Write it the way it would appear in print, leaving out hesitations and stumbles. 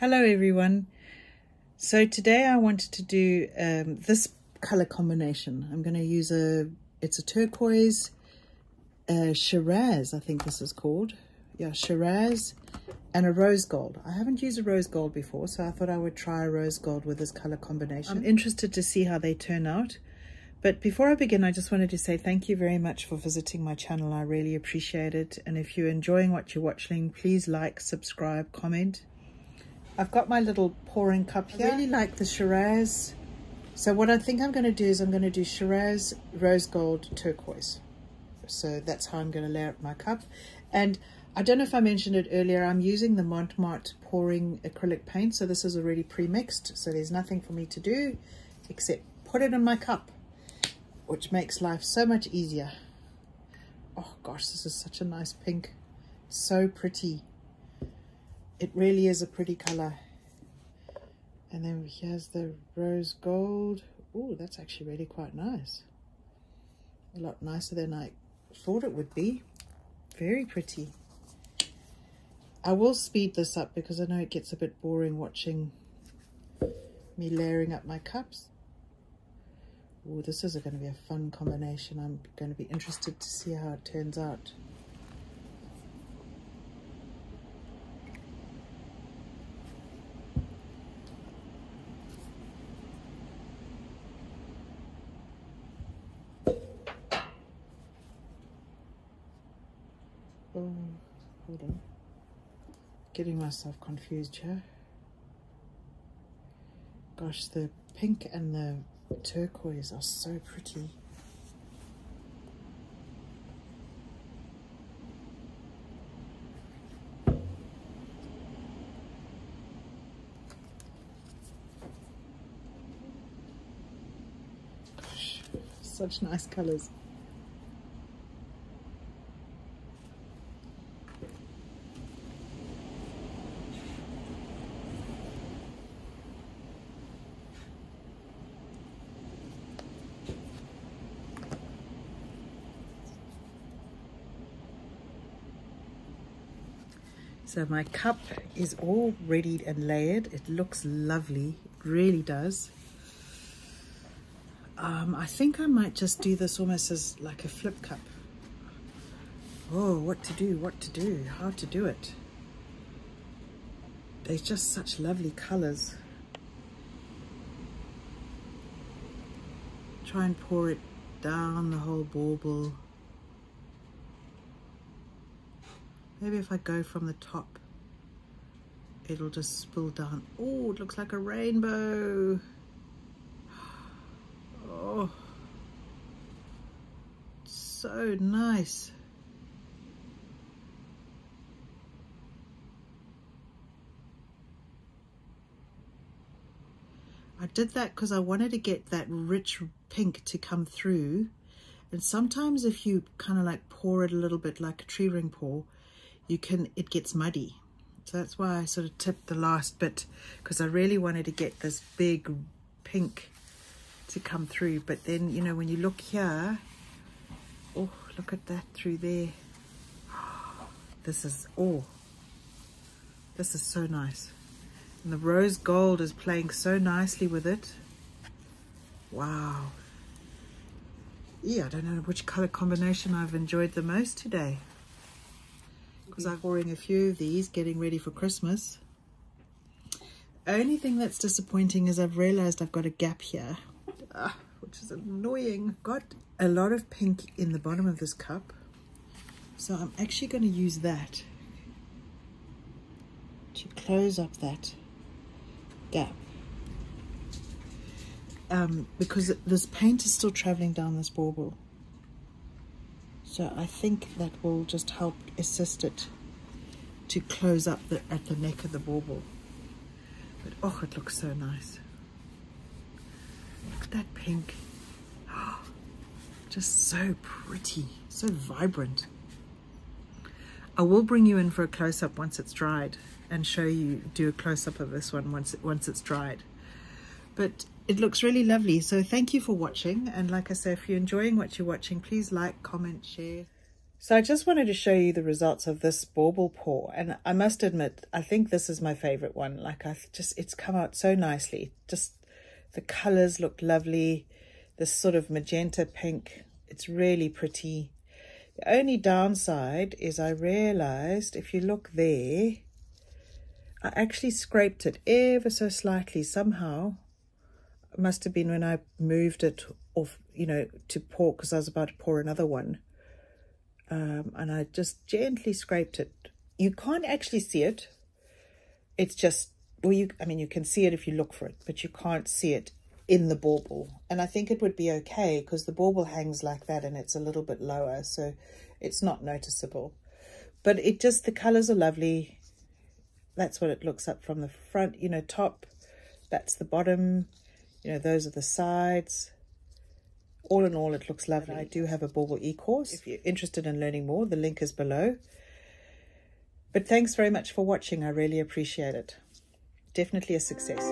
Hello everyone. So today I wanted to do this color combination. I'm going to use it's a turquoise, Shiraz, I think this is called. Yeah, Shiraz, and a rose gold. I haven't used a rose gold before, so I thought I would try a rose gold with this color combination. I'm interested to see how they turn out. But before I begin, I just wanted to say thank you very much for visiting my channel. I really appreciate it. And if you're enjoying what you're watching, please like, subscribe, comment. I've got my little pouring cup here. I really like the Shiraz. So what I think I'm going to do is I'm going to do Shiraz, rose gold, turquoise. So that's how I'm going to lay out my cup. And I don't know if I mentioned it earlier, I'm using the Monte Mart pouring acrylic paint. So this is already pre-mixed. So there's nothing for me to do except put it in my cup, which makes life so much easier. Oh gosh, this is such a nice pink. So pretty. It really is a pretty color. And then here's the rose gold. Oh, that's actually really quite nice. A lot nicer than I thought it would be. Very pretty. I will speed this up because I know it gets a bit boring watching me layering up my cups. Oh, this is going to be a fun combination. I'm going to be interested to see how it turns out. Oh, hold on. Getting myself confused here. Gosh, the pink and the turquoise are so pretty. Gosh, such nice colors. So my cup is all ready and layered. It looks lovely, it really does. I think I might just do this almost as like a flip cup. Oh, what to do, how to do it. There's just such lovely colors. Try and pour it down the whole bauble. Maybe if I go from the top, it'll just spill down. Oh, it looks like a rainbow. Oh, so nice. I did that because I wanted to get that rich pink to come through. And sometimes if you kind of like pour it a little bit like a tree ring pour, it gets muddy. So that's why I sort of tipped the last bit, because I really wanted to get this big pink to come through. But then, you know, when you look here, oh, look at that through there. This is so nice. And the rose gold is playing so nicely with it. Wow. Yeah, I don't know which color combination I've enjoyed the most today, because I'm pouring a few of these, getting ready for Christmas. Only thing that's disappointing is I've realized I've got a gap here, which is annoying. Got a lot of pink in the bottom of this cup, so I'm actually going to use that to close up that gap, because this paint is still traveling down this bauble. So I think that will just help assist it to close up at the neck of the bauble. But oh, it looks so nice. Look at that pink. Oh, just so pretty, so vibrant. I will bring you in for a close-up once it's dried and show you, do a close-up of this one once it's dried. But it looks really lovely. So thank you for watching. And like I say, if you're enjoying what you're watching, please like, comment, share. So I just wanted to show you the results of this bauble pour, and I must admit, I think this is my favorite one. Like, it's come out so nicely. Just the colors look lovely. This sort of magenta pink, it's really pretty. The only downside is I realized if you look there, I actually scraped it ever so slightly somehow. It must have been when I moved it off, you know, to pour, because I was about to pour another one. And I just gently scraped it. You can't actually see it. It's just, well, I mean, you can see it if you look for it, but you can't see it in the bauble. And I think it would be okay because the bauble hangs like that and it's a little bit lower, so it's not noticeable. But it just, the colors are lovely. That's what it looks up from the front, you know, top. That's the bottom. You know, those are the sides. All in all, it looks lovely. I do have a bauble e-course. If you're interested in learning more, the link is below. But thanks very much for watching. I really appreciate it. Definitely a success.